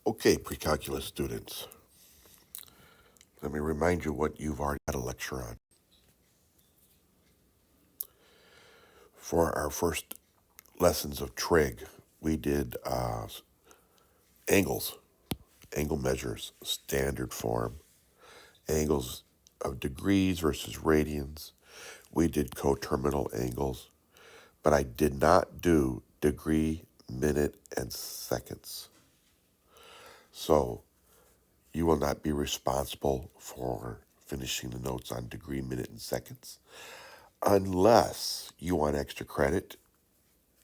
Okay, pre-calculus students, let me remind you what you've already had a lecture on. For our first lessons of trig, we did angles, angle measures, standard form, angles of degrees versus radians. We did coterminal angles, but I did not do degree, minute, and seconds. So you will not be responsible for finishing the notes on degree, minute, and seconds unless you want extra credit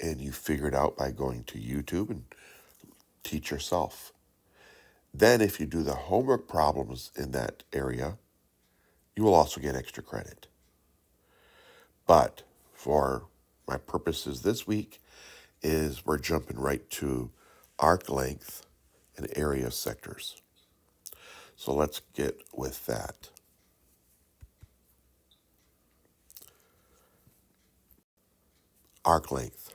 and you figure it out by going to YouTube and teach yourself. Then if you do the homework problems in that area, you will also get extra credit. But for my purposes this week is we're jumping right to arc length and area sectors. So let's get with that. Arc length.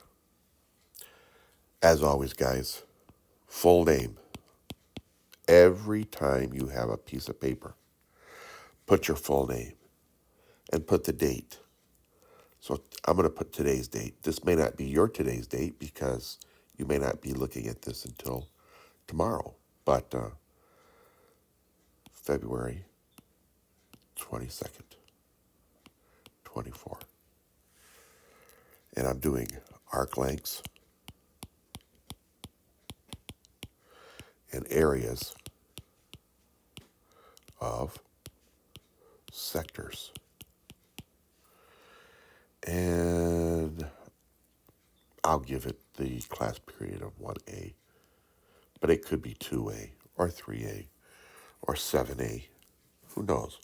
As always, guys, full name. Every time you have a piece of paper, put your full name and put the date. So I'm going to put today's date. This may not be your today's date because you may not be looking at this until tomorrow, but February 22nd, 24. And I'm doing arc lengths and areas of sectors. And I'll give it the class period of 1A, but it could be 2A or 3A or 7A. Who knows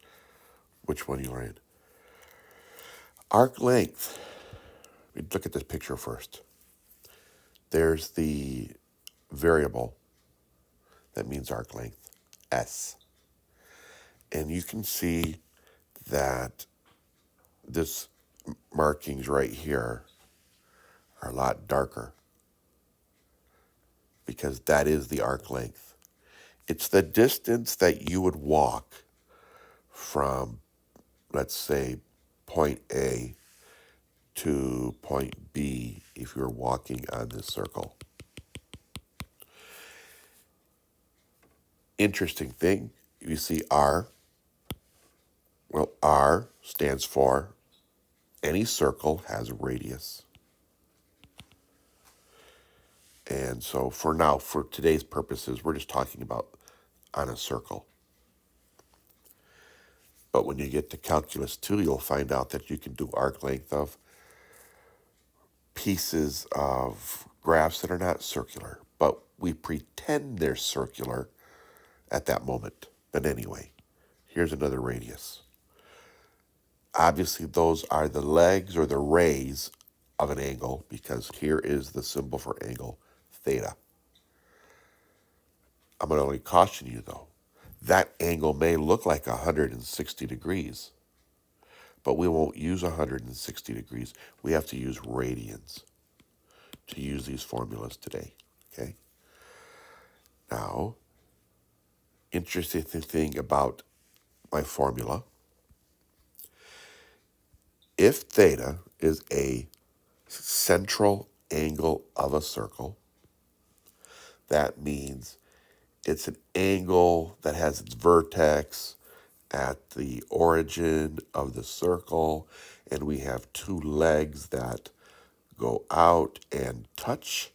which one you're in. Arc length. Look at this picture first. There's the variable that means arc length, S. And you can see that this markings right here are a lot darker because that is the arc length. It's the distance that you would walk from, let's say, point A to point B if you're walking on this circle. Interesting thing, you see R. Well, R stands for any circle has a radius. And so for now, for today's purposes, we're just talking about on a circle. But when you get to calculus 2, you'll find out that you can do arc length of pieces of graphs that are not circular, but we pretend they're circular at that moment. But anyway, here's another radius. Obviously, those are the legs or the rays of an angle because here is the symbol for angle, theta. I'm going to only caution you, though. That angle may look like 160 degrees, but we won't use 160 degrees. We have to use radians to use these formulas today, okay? Now, interesting thing about my formula, if theta is a central angle of a circle, that means it's an angle that has its vertex at the origin of the circle, and we have two legs that go out and touch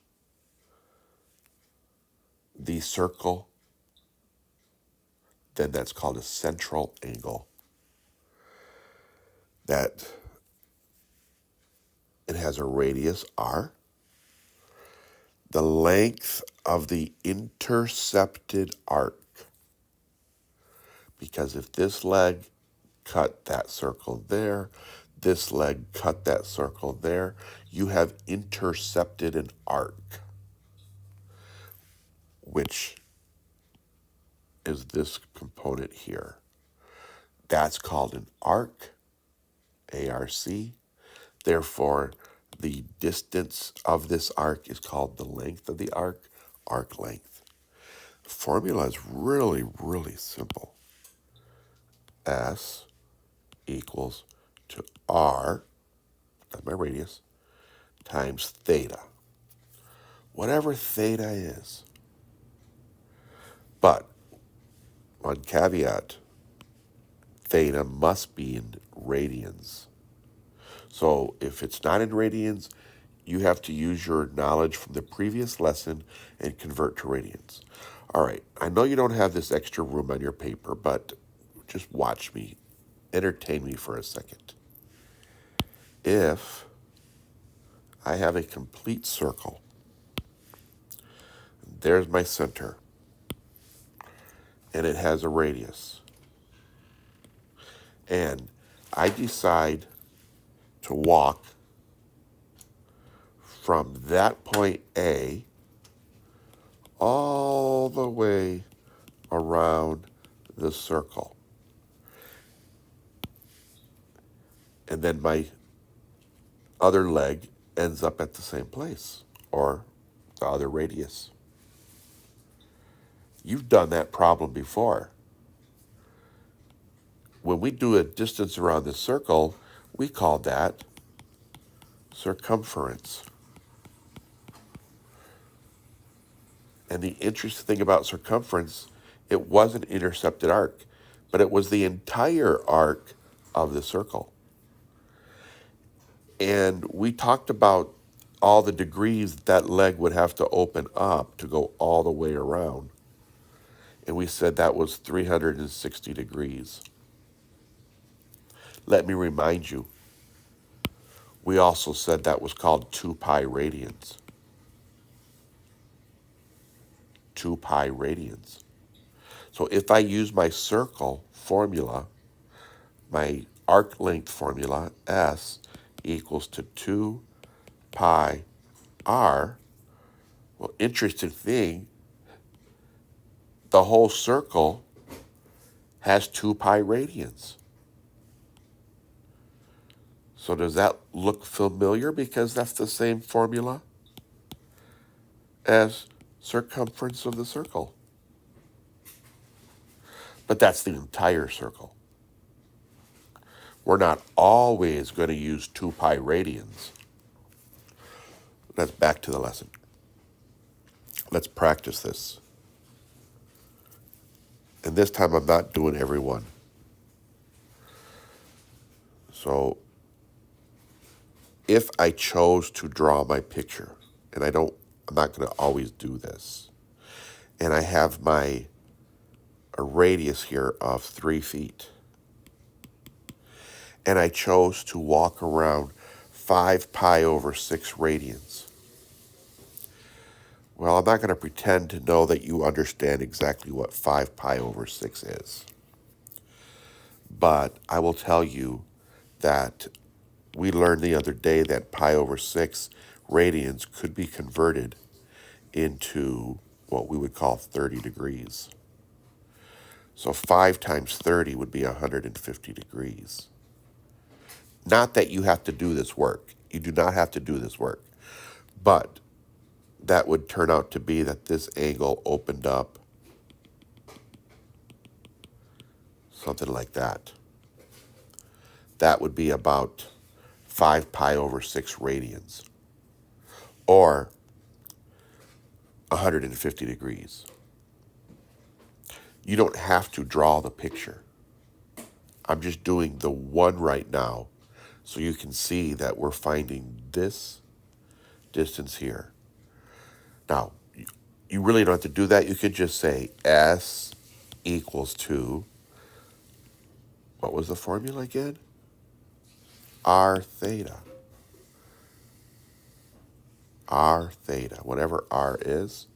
the circle, then that's called a central angle. That it has a radius r. The length of the intercepted arc, because if this leg cut that circle there, this leg cut that circle there, you have intercepted an arc, which is this component here. That's called an arc, ARC. Therefore, the distance of this arc is called the length of the arc, arc length. The formula is really, really simple. S equals to R, that's my radius, times theta. Whatever theta is. But, one caveat, theta must be in radians. So if it's not in radians, you have to use your knowledge from the previous lesson and convert to radians. All right, I know you don't have this extra room on your paper, but just watch me. Entertain me for a second. If I have a complete circle, there's my center, and it has a radius, and I decide to walk from that point A all the way around the circle. And then my other leg ends up at the same place, or the other radius. You've done that problem before. When we do a distance around the circle, we call that circumference. And the interesting thing about circumference, it was an intercepted arc, but it was the entire arc of the circle. And we talked about all the degrees that leg would have to open up to go all the way around. And we said that was 360 degrees. Let me remind you, we also said that was called 2 pi radians. 2 pi radians. So if I use my circle formula, my arc length formula, S equals to 2 pi r, well, interesting thing, the whole circle has 2 pi radians. So does that look familiar because that's the same formula as circumference of the circle? But that's the entire circle. We're not always going to use 2 pi radians. Let's back to the lesson. Let's practice this. And this time I'm not doing every one. So if I chose to draw my picture, and I'm not going to always do this, and I have a radius here of 3 feet, and I chose to walk around 5 pi over 6 radians. Well, I'm not going to pretend to know that you understand exactly what 5 pi over 6 is. But I will tell you that we learned the other day that pi over 6 radians could be converted into what we would call 30 degrees. So 5 times 30 would be 150 degrees. Not that you have to do this work. You do not have to do this work. But that would turn out to be that this angle opened up something like that. That would be about 5 pi over 6 radians, or 150 degrees. You don't have to draw the picture. I'm just doing the one right now so you can see that we're finding this distance here. Now, you really don't have to do that. You could just say S equals to, what was the formula again? R theta. R theta, whatever R is,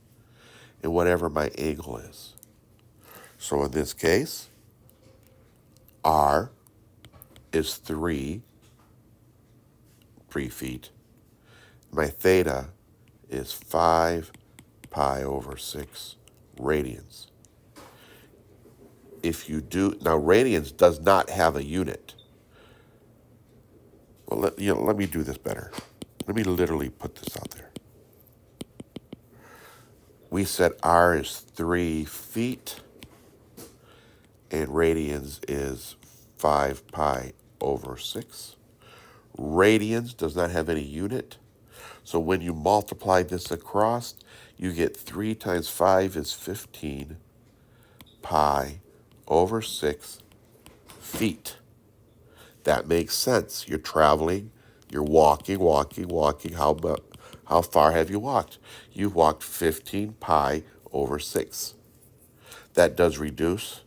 and whatever my angle is. So in this case, R is 3 feet. My theta is 5 pi over 6 radians. If you do, now radians does not have a unit. Well, let me do this better. Let me literally put this out there. We said r is 3 feet, and radians is 5 pi over 6. Radians does not have any unit, so when you multiply this across, you get 3 times 5 is 15 pi over 6 feet. That makes sense. You're traveling, you're walking. How far have you walked? You've walked 15 pi over 6. That does reduce.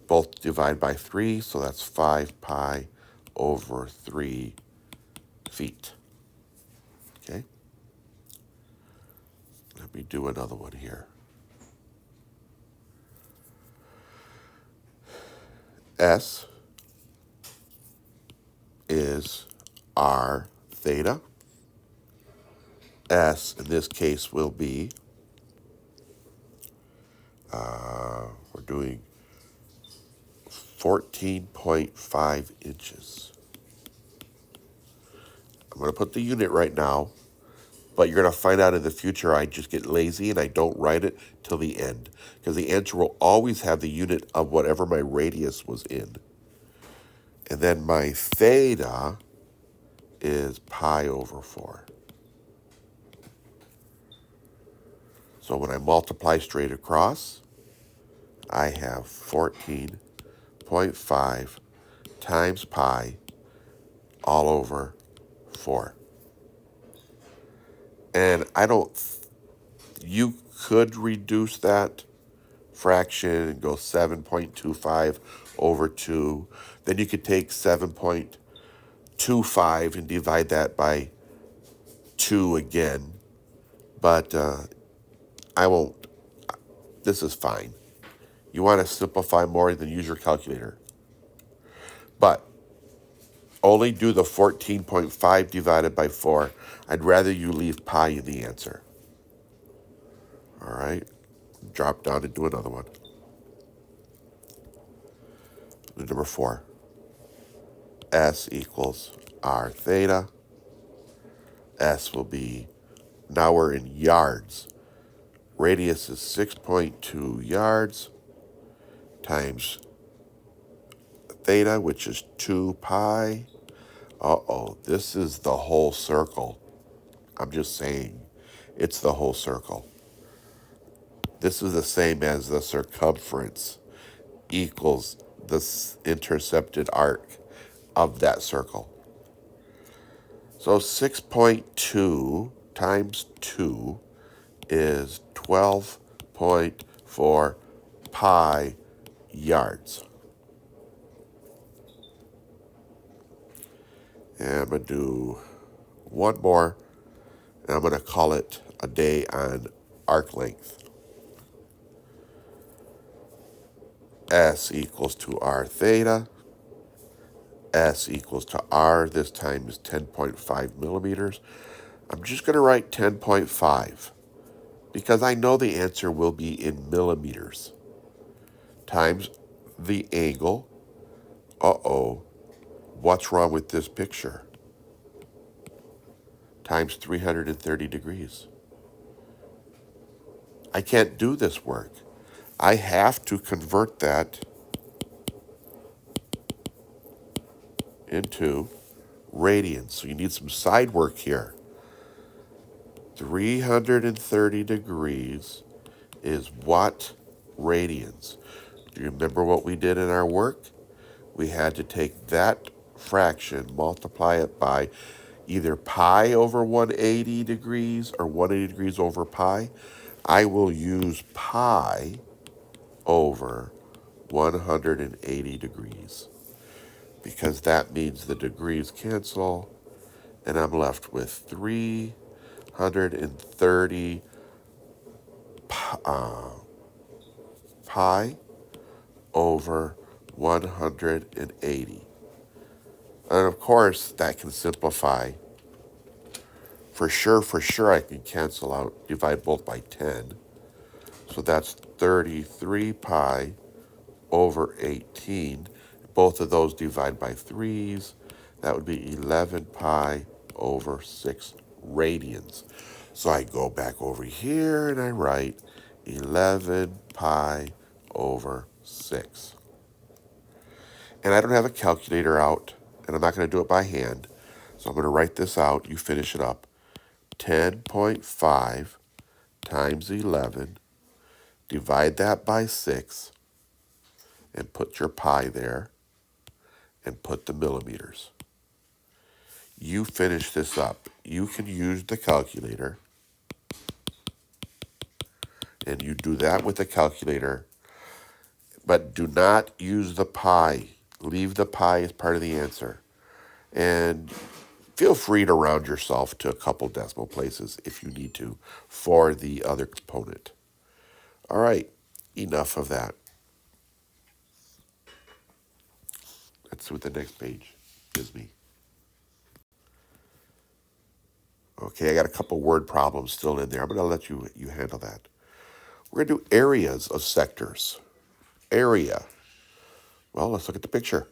Both divide by 3, so that's 5 pi over 3 feet. Okay? Let me do another one here. S is r theta. S in this case will be, we're doing 14.5 inches. I'm going to put the unit right now, but you're going to find out in the future I just get lazy and I don't write it till the end, because the answer will always have the unit of whatever my radius was in. And then my theta is pi over 4. So when I multiply straight across, I have 14.5 times pi all over 4. And you could reduce that fraction and go 7.25 over 2. Then you could take 7.25 and divide that by 2 again. But I won't. This is fine. You want to simplify more, than use your calculator. But only do the 14.5 divided by 4. I'd rather you leave pi in the answer. All right? Drop down and do another one. Number 4. S equals r theta. S will be, now we're in yards. Radius is 6.2 yards times theta, which is 2 pi. This is the whole circle. I'm just saying, it's the whole circle. This is the same as the circumference equals the intercepted arc of that circle. So 6.2 times 2 is 12.4 pi yards. And I'm going to do one more, and I'm going to call it a day on Arclength. S equals to r theta. S equals to r, this time is 10.5 millimeters. I'm just going to write 10.5 because I know the answer will be in millimeters. Times the angle. What's wrong with this picture? Times 330 degrees. I can't do this work. I have to convert that into radians. So you need some side work here. 330 degrees is what radians? Do you remember what we did in our work? We had to take that fraction, multiply it by either pi over 180 degrees or 180 degrees over pi. I will use pi over 180 degrees because that means the degrees cancel, and I'm left with 330 pi over 180. And of course, that can simplify. For sure, I can cancel out, divide both by 10. So that's 33 pi over 18. Both of those divide by 3s. That would be 11 pi over 6 radians. So I go back over here and I write 11 pi over 6. And I don't have a calculator out, and I'm not going to do it by hand. So I'm going to write this out. You finish it up. 10.5 times 11. Divide that by 6 and put your pi there and put the millimeters. You finish this up. You can use the calculator, and you do that with the calculator, but do not use the pi. Leave the pi as part of the answer. And feel free to round yourself to a couple decimal places if you need to for the other component. All right, enough of that. Let's see what the next page gives me. Okay, I got a couple word problems still in there. I'm going to let you handle that. We're going to do areas of sectors. Area. Well, let's look at the picture.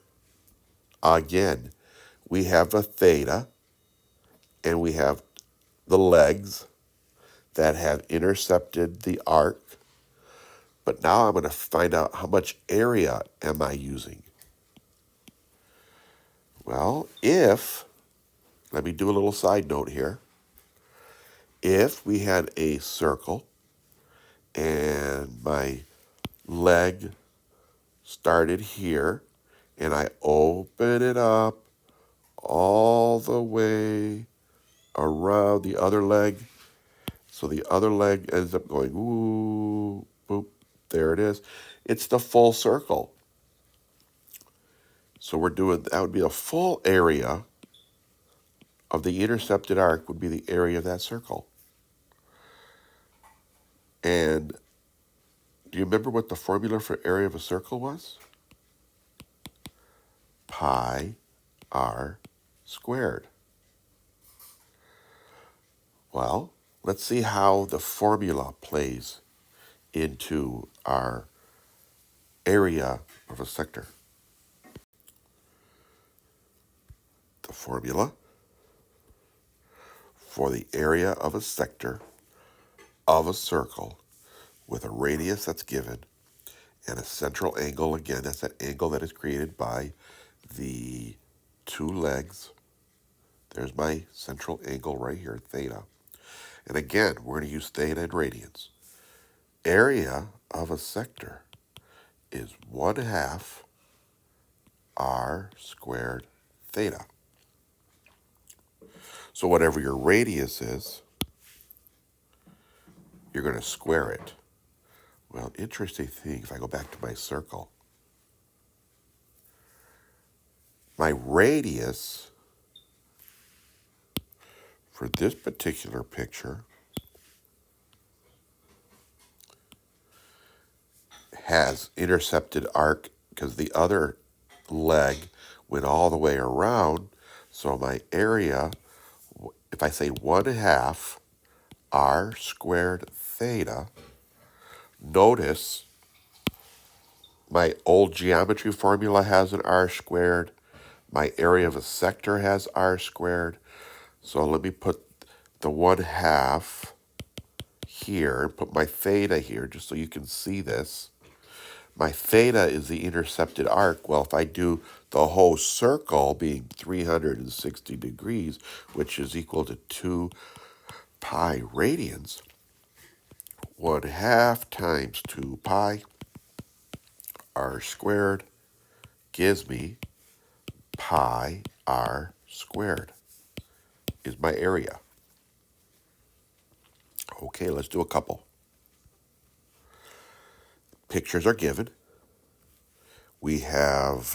Again, we have a theta, and we have the legs that have intercepted the arc. But now I'm going to find out how much area am I using. Well, let me do a little side note here. If we had a circle and my leg started here and I open it up all the way around the other leg, so the other leg ends up going, ooh, boop, there it is. It's the full circle. So that would be a full area of the intercepted arc would be the area of that circle. And do you remember what the formula for area of a circle was? Pi r squared. Well, let's see how the formula plays into our area of a sector. The formula for the area of a sector of a circle with a radius that's given and a central angle, again, that's that angle that is created by the two legs. There's my central angle right here, theta. And again, we're going to use theta and radians. Area of a sector is 1/2 r squared theta. So whatever your radius is, you're going to square it. Well, interesting thing, if I go back to my circle, my radius for this particular picture has intercepted arc because the other leg went all the way around. So my area, if I say 1/2 r squared theta, notice my old geometry formula has an r squared. My area of a sector has r squared. So let me put the 1/2 here and put my theta here just so you can see this. My theta is the intercepted arc. Well, if I do the whole circle being 360 degrees, which is equal to 2 pi radians, 1/2 times 2 pi r squared gives me pi r squared is my area. Okay, let's do a couple. Pictures are given. We have,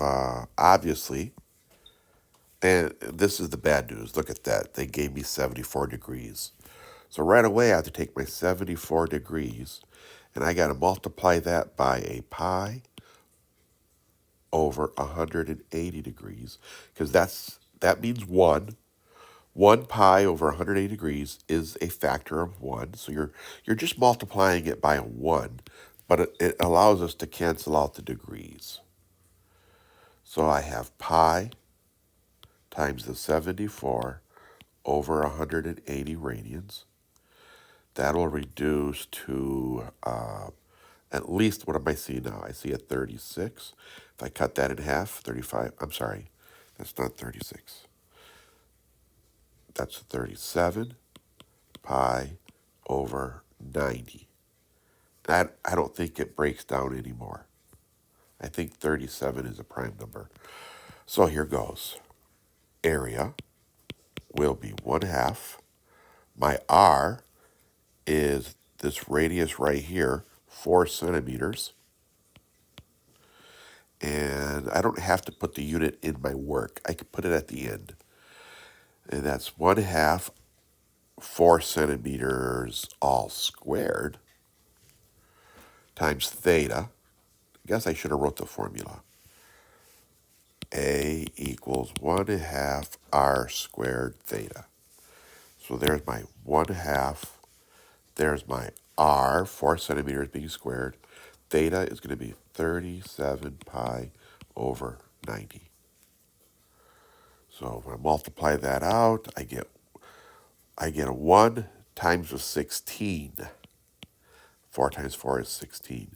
obviously, and this is the bad news. Look at that. They gave me 74 degrees. So right away, I have to take my 74 degrees, and I got to multiply that by a pi over 180 degrees, because that means 1. 1 pi over 180 degrees is a factor of 1. So you're just multiplying it by a 1, but it allows us to cancel out the degrees. So I have pi times the 74 over 180 radians. That'll reduce to at least, what am I seeing now? I see a 36. If I cut that in half, 35, I'm sorry, that's not 36. That's 37 pi over 90. I don't think it breaks down anymore. I think 37 is a prime number. So here goes. Area will be 1/2. My R is this radius right here, 4 centimeters. And I don't have to put the unit in my work. I can put it at the end. And that's 1/2 4 centimeters all squared times theta. I guess I should have wrote the formula. A equals 1/2 r squared theta. So there's my 1/2. There's my r, 4 centimeters being squared. Theta is going to be 37 pi over 90. So when I multiply that out, I get a 1 times a 16. 4 times 4 is 16.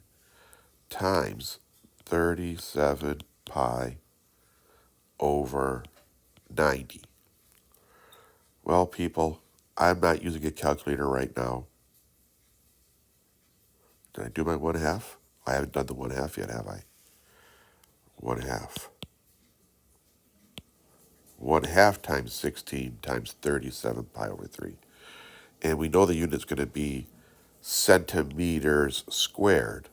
Times 37 pi over 90. Well, people, I'm not using a calculator right now. Did I do my 1/2? I haven't done the 1/2 yet, have I? 1/2. 1/2 times 16 times 37 pi over 3. And we know the unit's going to be centimeters squared.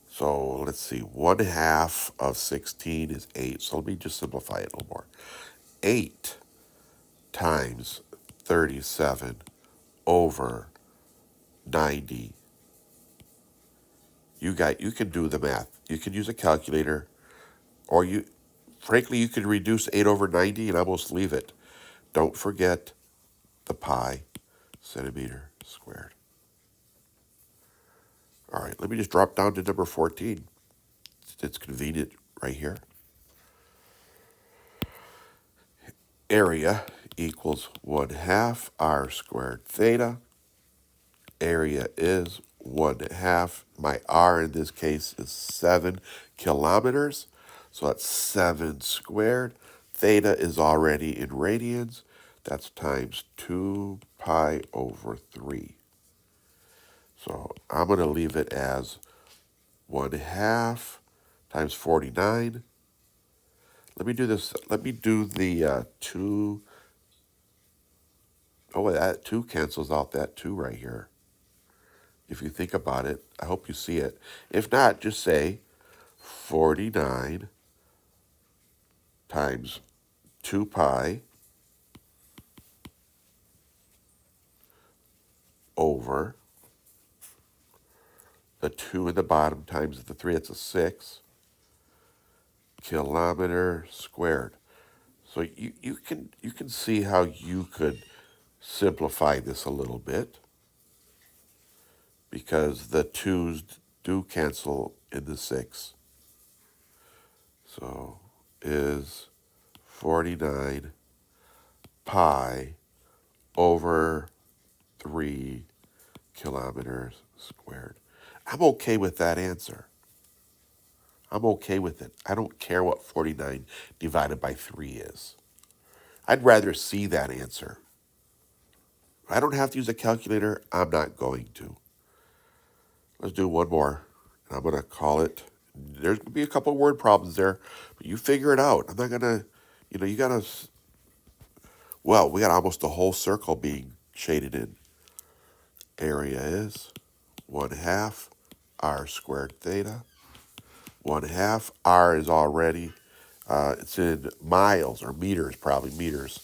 So let's see, 1/2 of 16 is 8. So let me just simplify it a little more. 8 times 37 over 90. You can do the math. You can use a calculator, or frankly, you could reduce 8 over 90 and almost leave it. Don't forget the pi, centimeter squared. All right, let me just drop down to number 14. It's convenient right here. Area equals 1/2 r squared theta. Area is 1/2. My r in this case is 7 kilometers. So that's 7 squared. Theta is already in radians. That's times 2 pi over 3. So I'm going to leave it as 1/2 times 49. Let me do this. Let me do the 2. Oh, that 2 cancels out that 2 right here. If you think about it, I hope you see it. If not, just say 49 times 2 pi over the 2 in the bottom times the 3, that's a 6, kilometer squared. So you can see how you could simplify this a little bit, because the 2's do cancel in the 6. So is 49 pi over 3 kilometers squared. I'm okay with that answer. I'm okay with it. I don't care what 49 divided by 3 is. I'd rather see that answer. I don't have to use a calculator. I'm not going to. Let's do one more. And I'm going to call it, there's going to be a couple word problems there, but you figure it out. I'm not going to, you got to, well, we got almost the whole circle being shaded in. Area is 1/2 r squared theta. 1/2 r is already, it's in miles or meters, probably meters.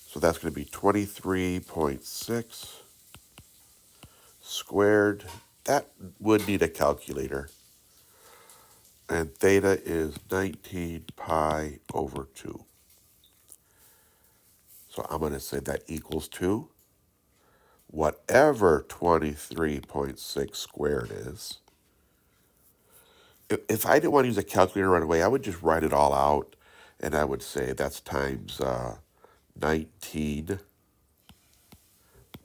So that's going to be 23.6 squared. That would need a calculator. And theta is 19 pi over 2. So I'm going to say that equals to whatever 23.6 squared is. If I didn't want to use a calculator right away, I would just write it all out, and I would say that's times 19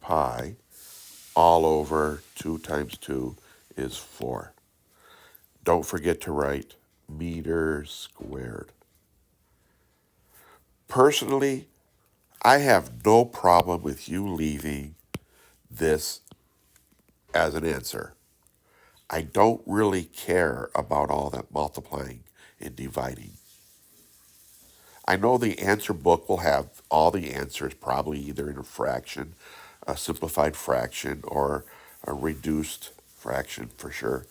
pi all over 2 times 2 is 4. Don't forget to write meters squared. Personally, I have no problem with you leaving this as an answer. I don't really care about all that multiplying and dividing. I know the answer book will have all the answers, probably either in a fraction, a simplified fraction, or a reduced fraction for sure.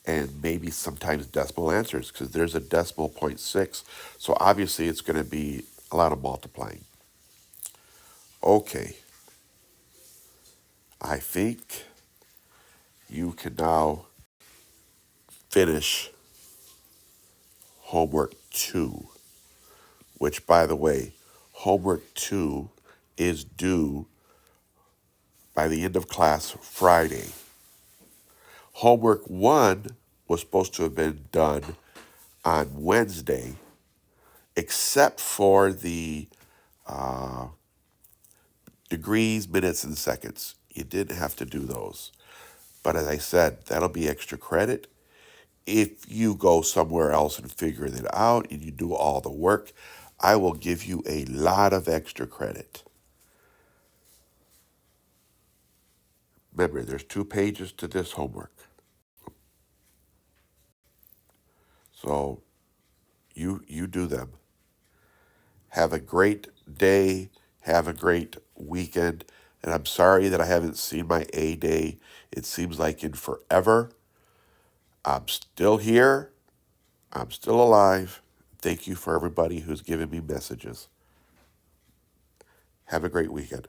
And maybe sometimes decimal answers, because there's a decimal 0.6. So obviously it's going to be a lot of multiplying. Okay. I think you can now finish homework 2, which, by the way, homework 2 is due by the end of class Friday. Homework 1 was supposed to have been done on Wednesday, except for the degrees, minutes, and seconds. You didn't have to do those. But as I said, that'll be extra credit. If you go somewhere else and figure it out and you do all the work, I will give you a lot of extra credit. Remember, there's 2 pages to this homework. So you do them. Have a great day. Have a great weekend. And I'm sorry that I haven't seen my A day. It seems like in forever. I'm still here. I'm still alive. Thank you for everybody who's given me messages. Have a great weekend.